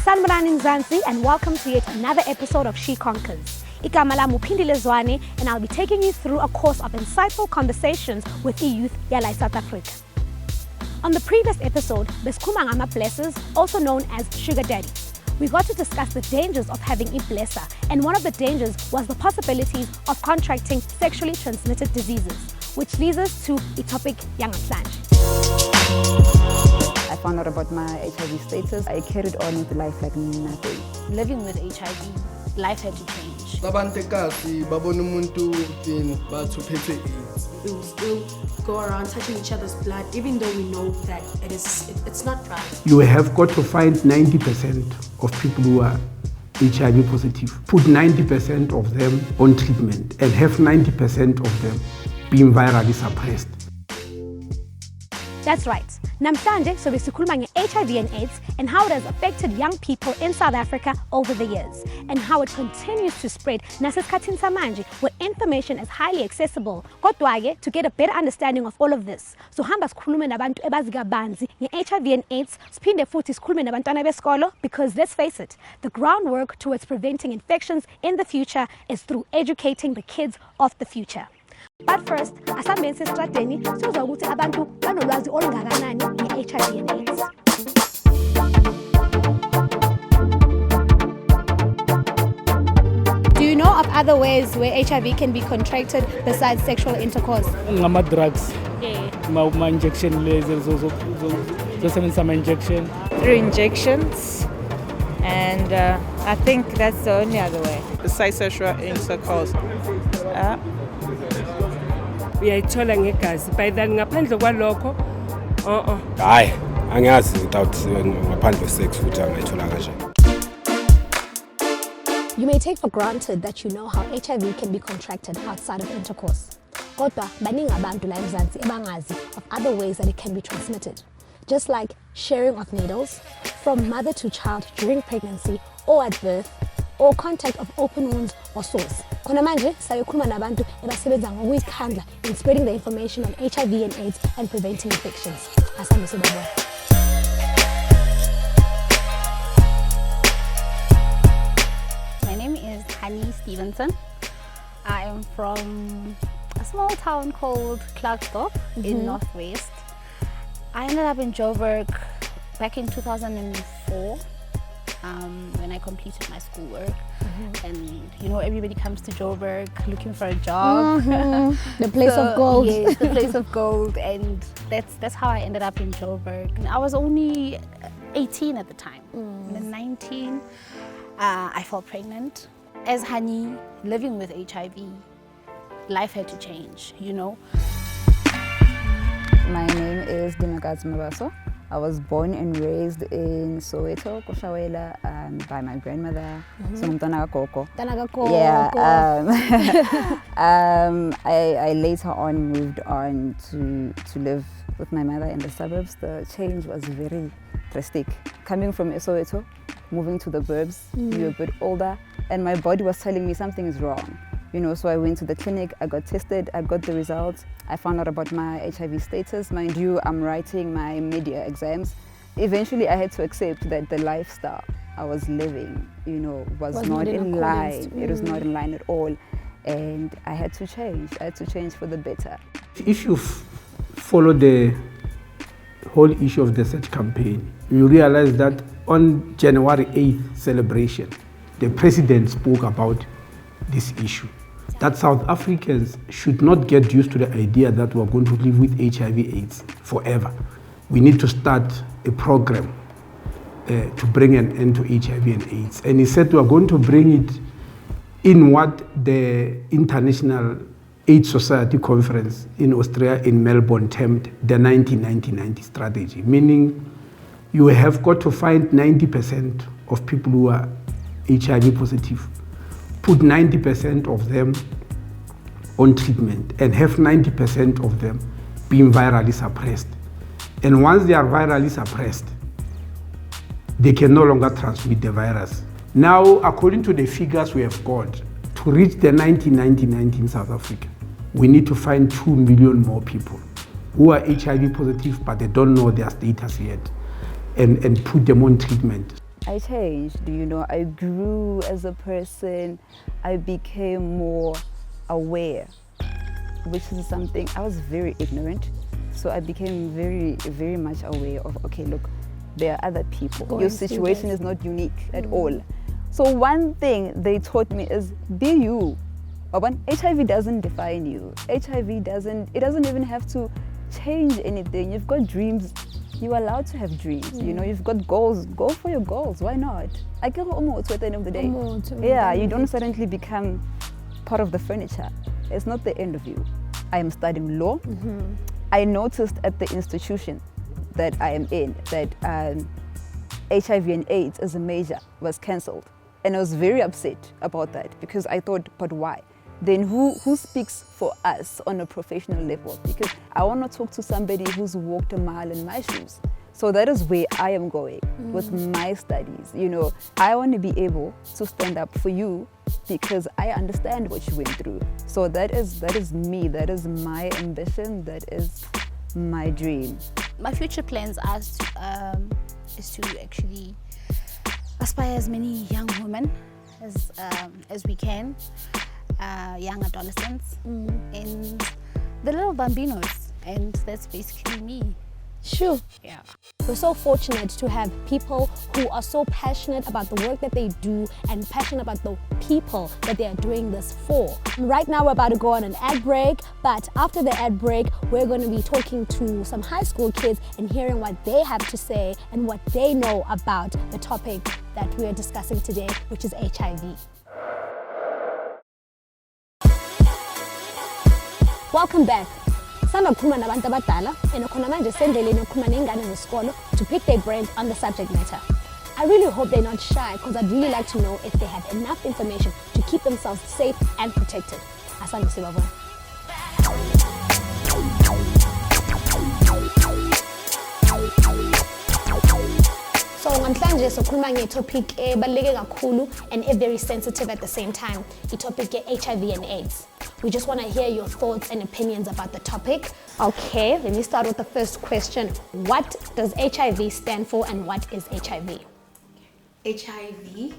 Sanibonani Mzansi, and welcome to yet another episode of She Conquers. Igama lami uPhindile Zwane, and I'll be taking you through a course of insightful conversations with youth yala South Africa. On the previous episode, besikhuluma ngama-blessers, also known as sugar daddies. We got to discuss the dangers of having a blesser, and one of the dangers was the possibilities of contracting sexually transmitted diseases, which leads us to a topic yangamhlanje. I found out about my HIV status. I carried on with life like nothing. Living with HIV, life had to change. We will still go around touching each other's blood, even though we know that it's not right. You have got to find 90% of people who are HIV positive, put 90% of them on treatment, and have 90% of them being virally suppressed. That's right. Namhlanje sobe sikhuluma nge-HIV and AIDS and how it has affected young people in South Africa over the years, and how it continues to spread nasesikhathini samanje where information is highly accessible. Kodwa-ke, to get a better understanding of all of this, so hamba sikhulume nabantu ebazi kabanzi nge-HIV and AIDS, siphinde futhi sikhulume nabantwana besikolo, because let's face it, the groundwork towards preventing infections in the future is through educating the kids of the future. But first, asambeni sesitradeni sizwa ukuthi abantu banolwazi olungakanani nge-HIV and AIDS. Do you know of other ways where HIV can be contracted besides sexual intercourse? Drugs. Yeah. My injection some injection. Through injections, and I think that's the only other way. Besides sexual intercourse. Uyayithola ngegazi by then ngaphandle kwalokho hayi angiyazi without ngaphandle sex futhi angayithola kanjani. You may take for granted that you know how HIV can be contracted outside of intercourse. Kodwa baningi abantu la eMzansi ebangazi of other ways that it can be transmitted, just like sharing of needles from mother to child during pregnancy or at birth, or contact of open wounds or sores. Khona manje sayokhuluma nabantu ebasebenza ngokuyikhandla in spreading the information on HIV and AIDS and preventing infections. Asambe sibabona. My name is Hani Stevenson. I am from a small town called Klerksdorp in Northwest. I ended up in Joburg back in 2004. When I completed my schoolwork, and you know, everybody comes to Joburg looking for a job. The place of gold. Yes, the place of gold, and that's how I ended up in Joburg. And I was only 18 at the time. And then 19, I fell pregnant. As Hani, living with HIV, life had to change, you know. My name is Dimakazi Mabaso. I was born and raised in Soweto, Koshawela, by my grandmother, Sonumtana Koko. Yeah. I later on moved on to live with my mother in the suburbs. The change was very drastic. Coming from Soweto, moving to the burbs, you're a bit older, and my body was telling me something is wrong. You know, so I went to the clinic, I got tested, I got the results. I found out about my HIV status. Mind you, I'm writing my media exams. Eventually, I had to accept that the lifestyle I was living, you know, was not in line. It was not in line at all. And I had to change. I had to change for the better. If you follow the whole issue of the search campaign, you realize that on January 8th celebration, the president spoke about this issue, that South Africans should not get used to the idea that we're going to live with HIV/AIDS forever. We need to start a program to bring an end to HIV and AIDS. And he said we're going to bring it in what the International AIDS Society Conference in Austria in Melbourne termed the 1990 strategy, meaning you have got to find 90% of people who are HIV positive, put 90% of them on treatment and have 90% of them being virally suppressed. And once they are virally suppressed, they can no longer transmit the virus. Now, according to the figures we have got, to reach the 1990 in South Africa, we need to find 2 million more people who are HIV positive, but they don't know their status yet, and put them on treatment. I changed, I grew as a person. I became more aware, which is something, I was very ignorant. So I became very, very much aware of, okay, look, there are other people. Your situation is not unique at all. So one thing they taught me is be you. HIV doesn't define you. It doesn't even have to change anything. You've got dreams. You're allowed to have dreams. You've got goals. Go for your goals. Why not? I get almost at the end of the day. Yeah, you don't suddenly become part of the furniture. It's not the end of you. I am studying law. I noticed at the institution that I am in that HIV and AIDS as a major was cancelled. And I was very upset about that because I thought, but why? Then who speaks for us on a professional level? Because I want to talk to somebody who's walked a mile in my shoes. So that is where I am going with my studies. I want to be able to stand up for you because I understand what you went through. So that is me, that is my ambition, that is my dream. My future plans are is to actually aspire as many young women as we can, young adolescents, and the little bambinos, and that's basically me. Sure. Yeah. We're so fortunate to have people who are so passionate about the work that they do and passionate about the people that they are doing this for. Right now we're about to go on an ad break, but after the ad break, we're going to be talking to some high school kids and hearing what they have to say and what they know about the topic that we are discussing today, which is HIV. Welcome back. Samba kukhuluma nabantu abadala and khona manje sendleleni yokukhuluma nengane zesikolo to pick their brains on the subject matter. I really hope they're not shy because I'd really like to know if they have enough information to keep themselves safe and protected. Asante sibabona. So namhlanje sokhuluma ngetopic ebaluleke kakhulu and very sensitive at the same time. Itopic HIV and AIDS. We just want to hear your thoughts and opinions about the topic. Okay, let me start with the first question. What does HIV stand for and what is HIV? HIV,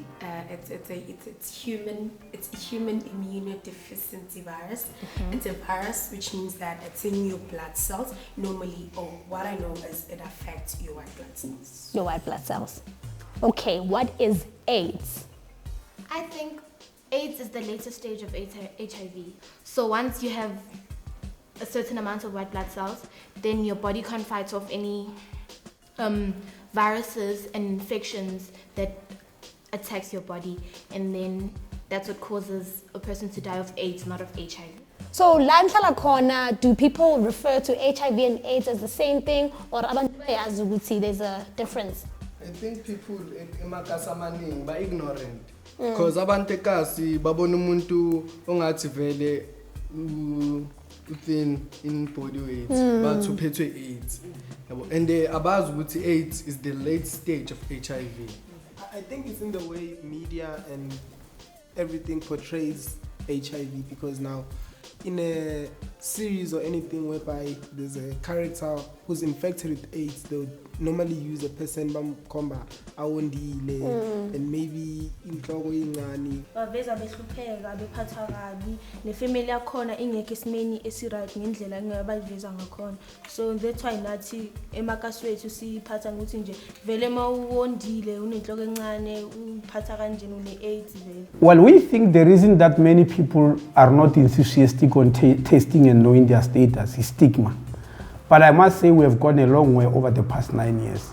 it's human immunodeficiency virus. It's a virus which means that it's in your blood cells. Normally, what I know is it affects your white blood cells. Your white blood cells. Okay, what is AIDS? I think AIDS is the later stage of HIV. So once you have a certain amount of white blood cells, then your body can't fight off any viruses and infections that attacks your body, and then that's what causes a person to die of AIDS, not of HIV. So la nhlala khona, do people refer to HIV and AIDS as the same thing, or abantu bayazi ukuthi there's a difference? I think people emakasi amaningi ba ignorant because abantu ekasi babona umuntu ongathi vele within in body weight but uphethwe AIDS, and abazi ukuthi AIDS is the late stage of HIV. I think it's in the way media and everything portrays HIV, because now in a series or anything whereby there's a character who's infected with AIDS, they'll normally use a person bamkhomba awondile and maybe inhloko ingani baveza behlupheka bephatha kabi nefamily yakhona ingekho esimeni esiright ngendlela engabaveza ngakhona. So that's why nathi emakasi wethu siphatha ukuthi nje vele mawondile unenhloko encane uphatha kanjeni une AIDS vele. Well, we think the reason that many people are not enthusiastic on testing and knowing their status is stigma. But I must say we have gone a long way over the past 9 years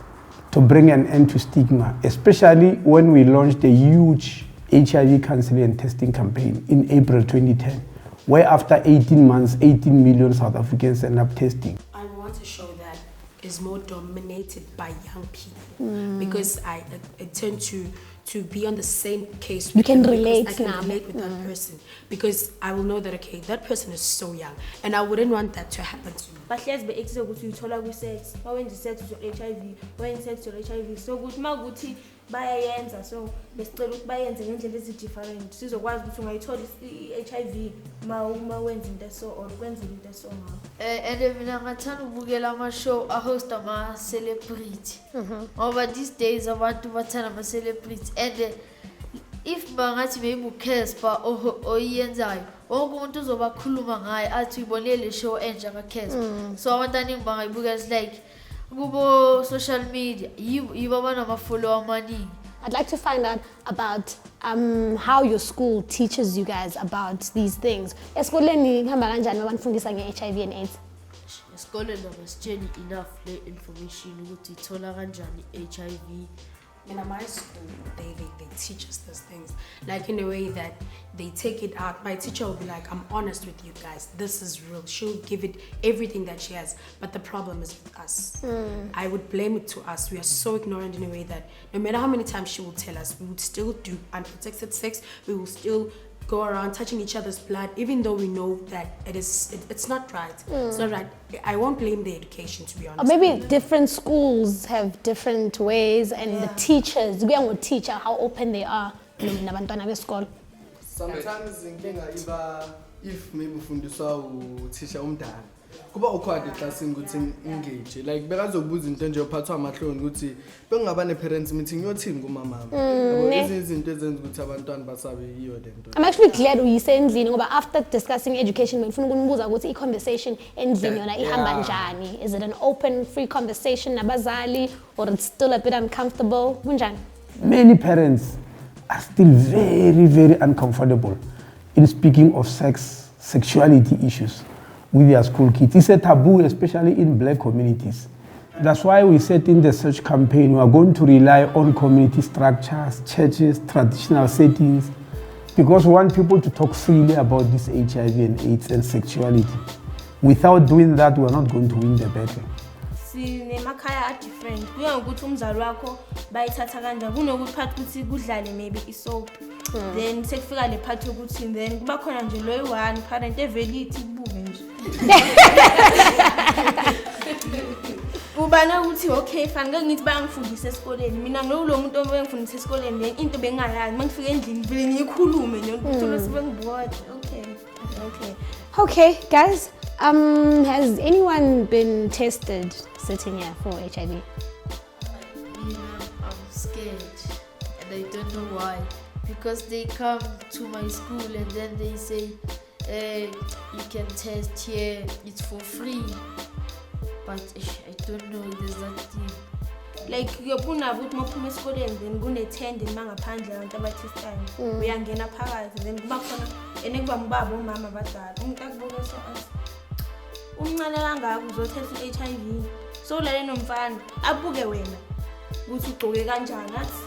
to bring an end to stigma, especially when we launched a huge HIV counseling and testing campaign in April 2010, where after 18 months, 18 million South Africans end up testing. I want to show that is more dominated by young people because I tend to be on the same case. You can them relate because I can now. relate with that person because I will know that okay, that person is so young, and I wouldn't want that to happen to me. bahlezi be-exe ukuthi uyithola kwi-sex uma wenza i-sex uthola-HIV wenza i-sex uthola-HIV so ukuthi uma kuthi bayayenza so besicela ukuthi bayenze ngendlela ezi-different sizokwazi ukuthi ungayithola i-HIV uma wenza into eso or kwenzela into eso ngawo. And mina ngathanda ukubukela ama-show ahost ama-celebrity ngoba these days abantu bathanda ama-celebrity and if bangathi maybe uCasper oyenzayo wonke umuntu uzobakhuluma ngaye athi uyibone le show entsha kaCasper so abantu abaningi bangayibukela like kubo social media yibo abanama-follower amaningi. I'd like to find out about how your school teaches you guys about these things. Esikoleni kuhamba kanjani babanifundisa nge-HIV and AIDS? Esikoleni abasitsheli enough le information ukuthi ithola kanjani HIV. In my school, they teach us those things, like in a way that they take it out. My teacher will be like, I'm honest with you guys, this is real. She'll give it everything that she has, but the problem is with us. I would blame it to us. We are so ignorant in a way that no matter how many times she will tell us, we would still do unprotected sex, we will still go around touching each other's blood, even though we know that it's not right. It's not right. I won't blame the education, to be honest. Or maybe different schools have different ways, and the teachers, we are teacher how open they are. Nabantwana besikolo. Sometimes inkinga iba if maybe ufundiswa uthisha umdala kuba ukhwadi classini ukuthi engage like bekazobuza into nje ophathwa amahloni ukuthi bengaba ne parents meeting yothini kumama yabo izinto ezenza ukuthi abantwana basabe yiyo lento. I'm actually glad uyise endlini ngoba after discussing education ngifuna ukunibuza ukuthi i-conversation endlini yona ihamba njani. Is it an open free conversation nabazali or it's still a bit uncomfortable? Kunjani? Many parents are still very, very uncomfortable in speaking of sexuality issues with their school kids. It's a taboo, especially in black communities. That's why we said in the search campaign, we are going to rely on community structures, churches, traditional settings, because we want people to talk freely about this HIV and AIDS and sexuality. Without doing that, we are not going to win the battle. Sinemakhaya are different. Kuya ukuthi umzali wakho bayithatha kanjani kunokuthi phathi ukuthi kudlale maybe isoap. Then sekufika le part ukuthi then kuba khona nje lo one parent eveli ithi kubuke nje. Ubana ukuthi okay fanele ngithi bayangifundisa esikoleni mina ngilo muntu obengifundisa esikoleni le into bengayazi mangifika endlini vele ngiyikhulume nje uthola sibengiboard. Okay, guys. Has anyone been tested sitting here for HIV? I'm scared and I don't know why because they come to my school and then they say you can test here, it's for free, but I don't know there's that thing. Like uyabona ukuthi maphuma esikoleni then kune-tende mangaphandle abantu abathistayo uyangena phakathi then kuba khona enekuba ngibaba omama abadala umuntu akubuke so umncane kangaka uzothetha i-HIV so lale nomfana abuke wena ukuthi ugcoke kanjani athi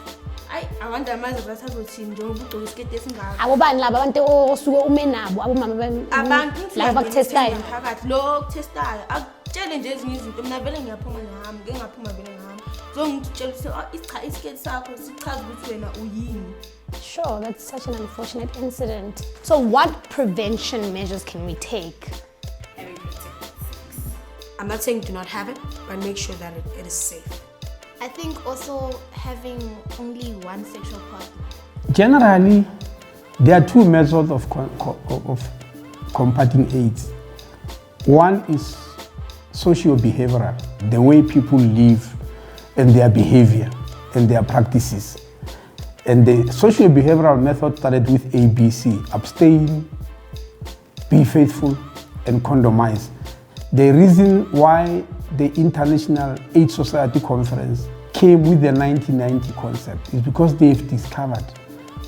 ayi abantu amazi basazothini njengoba ugcoke isiketi esingaka Abobani laba abantu osuke ume nabo abomama abantu laba bakutestayo phakathi lo kutestayo akutshele nje ezinye izinto mina vele ngiyaphuma ngihamba ngeke ngaphuma vele ngihamba so ngitshela ukuthi isiketi sakho sichaza ukuthi wena uyini. Sure, that's such an unfortunate incident. So what prevention measures can we take? I'm not saying do not have it, but make sure that it is safe. I think also having only one sexual partner. Generally, there are two methods of combating AIDS. One is socio-behavioral, the way people live and their behavior and their practices. And the socio-behavioral method started with ABC, abstain, be faithful, and condomize. The reason why the International AIDS Society Conference came with the 1990 concept is because they've discovered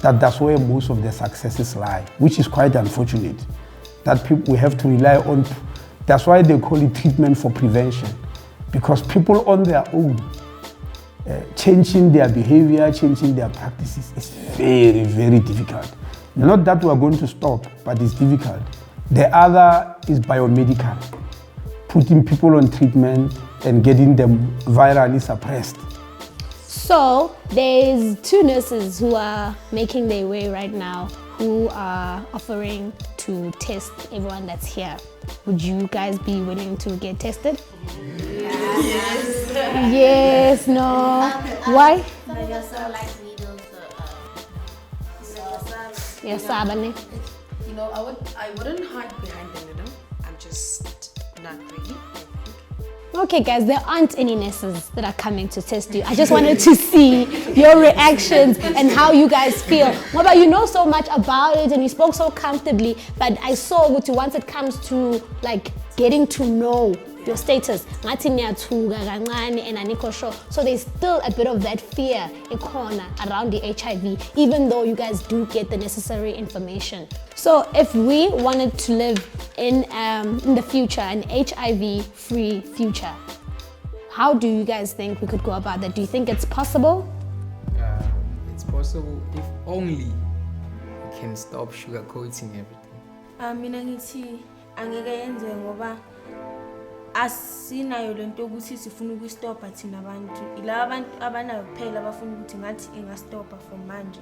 that that's where most of the successes lie, which is quite unfortunate. That we have to rely on, that's why they call it treatment for prevention, because people on their own, changing their behavior, changing their practices is very, very difficult. Not that we are going to stop, but it's difficult. The other is biomedical, putting people on treatment and getting them virally suppressed. So there's 2 nurses who are making their way right now who are offering to test everyone that's here. Would you guys be willing to get tested? Yes. Yes, no. Why? Yes, Sabane. You know, I wouldn't hide behind the needle. I'm just not ready. Okay guys, there aren't any nurses that are coming to test you. I just wanted to see your reactions and how you guys feel. Ngoba, you know so much about it and you spoke so comfortably, but I saw that once it comes to like getting to know your status, ngathi niyathuka kancane and anikho sure. So there's still a bit of that fear ekhona around the HIV, even though you guys do get the necessary information. So if we wanted to live in the future, an HIV-free future, how do you guys think we could go about that? Do you think it's possible? It's possible if only we can stop sugarcoating everything. Mina ngithi angeke yenze ngoba asinayo lento ukuthi sifuna ukustopha thina abantu. Ila abantu abanayo kuphela abafuna ukuthi ngathi ingastopha from manje.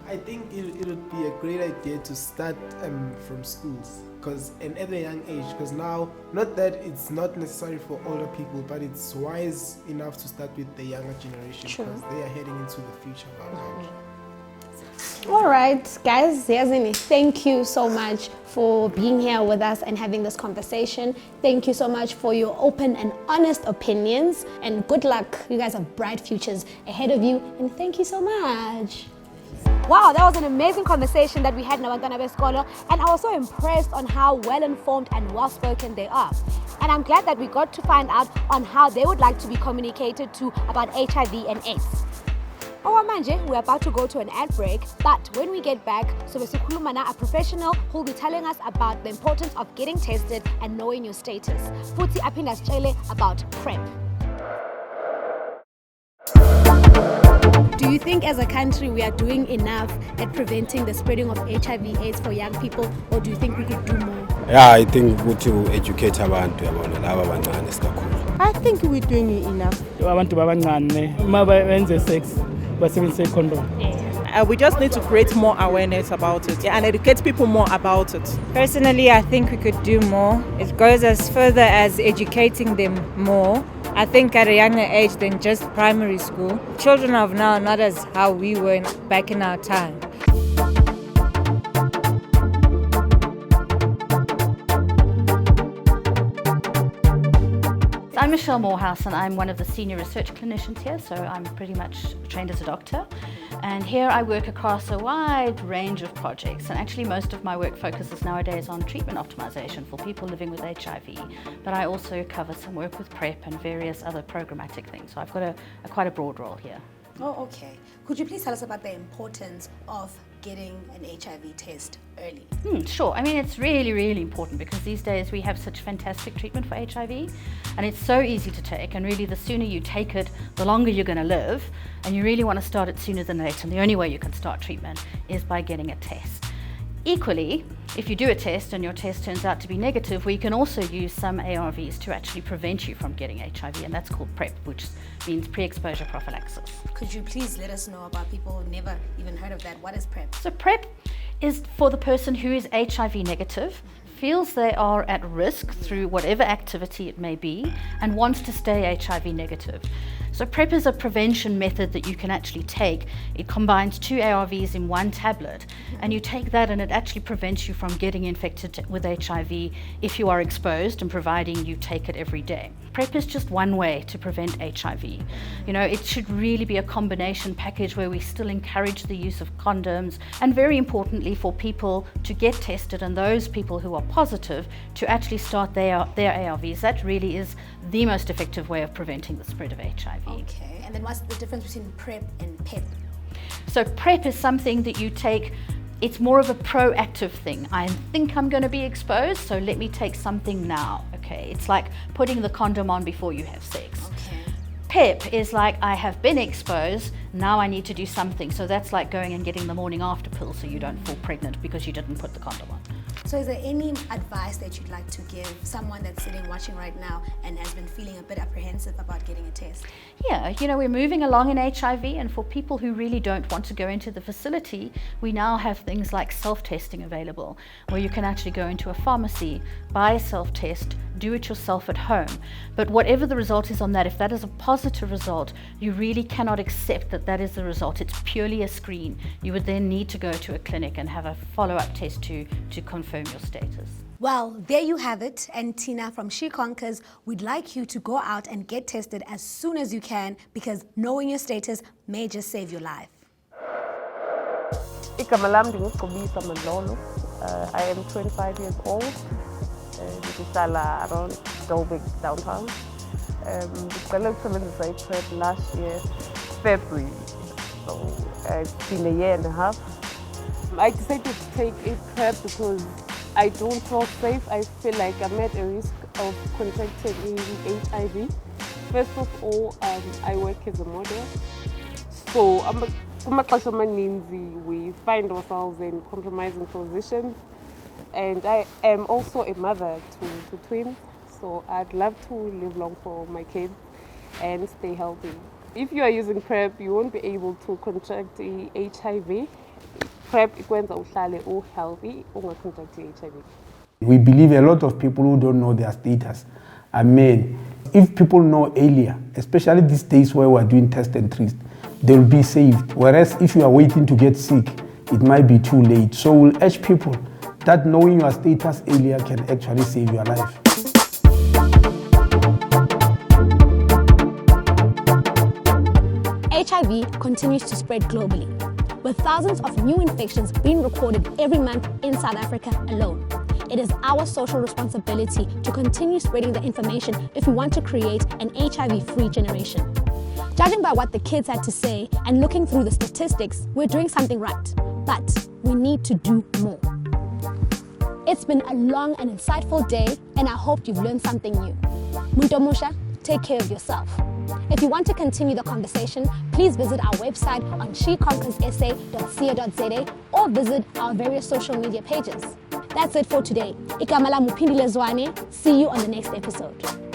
I think it would be a great idea to start from schools, because and at a young age, because now, not that it's not necessary for older people, but it's wise enough to start with the younger generation, because they are heading into the future of our country. All right, guys, Yazini, thank you so much for being here with us and having this conversation. Thank you so much for your open and honest opinions, and good luck. You guys have bright futures ahead of you, and thank you so much. Wow, that was an amazing conversation that we had in Abantwana Besikolo, and I was so impressed on how well-informed and well-spoken they are. And I'm glad that we got to find out on how they would like to be communicated to about HIV and AIDS. Oh, manje, we're about to go to an ad break, but when we get back, Sobesikhulumana, a professional who will be telling us about the importance of getting tested and knowing your status. Futhi aphinda asitshele about PrEP. Do you think as a country we are doing enough at preventing the spreading of HIV/AIDS for young people, or do you think we could do more? Yeah, I think to educate abantu yabona laba abancane sikakhulu. I think we're doing enough. Abantu babancane uma benze sex basebenzise condom. We just need to create more awareness about it and educate people more about it. Personally, I think we could do more. It goes as further as educating them more. I think at a younger age than just primary school. Children of now are not as how we were back in our time. I'm Michelle Morehouse and I'm one of the senior research clinicians here, so I'm pretty much trained as a doctor. And here I work across a wide range of projects, and actually most of my work focuses nowadays on treatment optimization for people living with HIV, but I also cover some work with PrEP and various other programmatic things, so I've got quite a broad role here. Oh, okay. Could you please tell us about the importance of getting an HIV test early? Sure. I mean, it's really, really important because these days we have such fantastic treatment for HIV and it's so easy to take, and really the sooner you take it, the longer you're going to live, and you really want to start it sooner than later, and the only way you can start treatment is by getting a test. Equally, if you do a test and your test turns out to be negative, we can also use some ARVs to actually prevent you from getting HIV, and that's called PrEP, which means pre-exposure prophylaxis. Could you please let us know about people who've never even heard of that? What is PrEP? So PrEP is for the person who is HIV negative, feels they are at risk through whatever activity it may be, and wants to stay HIV negative. So PrEP is a prevention method that you can actually take. It combines 2 ARVs in 1 tablet, and you take that and it actually prevents you from getting infected with HIV if you are exposed, and providing you take it every day. PrEP is just one way to prevent HIV. You know, it should really be a combination package where we still encourage the use of condoms, and very importantly for people to get tested, and those people who are positive to actually start their ARVs. That really is the most effective way of preventing the spread of HIV. Okay, and then what's the difference between PrEP and PEP? So PrEP is something that you take, it's more of a proactive thing. I think I'm going to be exposed, so let me take something now. Okay, it's like putting the condom on before you have sex. Okay. PEP is like, I have been exposed, now I need to do something. So that's like going and getting the morning after pill so you don't fall pregnant because you didn't put the condom on. So is there any advice that you'd like to give someone that's sitting watching right now and has been feeling a bit apprehensive about getting a test? Yeah, we're moving along in HIV, and for people who really don't want to go into the facility, we now have things like self-testing available, where you can actually go into a pharmacy, buy a self-test, do it yourself at home. But whatever the result is on that, if that is a positive result, you really cannot accept that that is the result. It's purely a screen. You would then need to go to a clinic and have a follow-up test to confirm your status. Well, there you have it. And Tina from She Conquers, we'd like you to go out and get tested as soon as you can, because knowing your status may just save your life. Igama lami ndinguGqobisa Mandlolo. I am 25 years old. Ndihlala around Joburg downtown. Ndiqale ukusebenzisa i-PrEP last year, February. So it's been a year and a half. I decided to take a PrEP because I don't feel safe. I feel like I'm at a risk of contracting HIV. First of all, I work as a model. So we find ourselves in compromising positions. And I am also a mother to twins. So I'd love to live long for my kids and stay healthy. If you are using PrEP, you won't be able to contract HIV. PrEP ikwenza uhlale healthy, ungacontract HIV. We believe a lot of people who don't know their status are men. If people know earlier, especially these days where we're doing test and treat, they'll be saved. Whereas if you are waiting to get sick, it might be too late. So we'll urge people that knowing your status earlier can actually save your life. HIV continues to spread globally, with thousands of new infections being recorded every month in South Africa alone. It is our social responsibility to continue spreading the information if we want to create an HIV-free generation. Judging by what the kids had to say and looking through the statistics, we're doing something right, but we need to do more. It's been a long and insightful day, and I hope you've learned something new. Muntu Musha, take care of yourself. If you want to continue the conversation, please visit our website on sheconquerssa.co.za or visit our various social media pages. That's it for today. Igama lami uPhindile Zwane. See you on the next episode.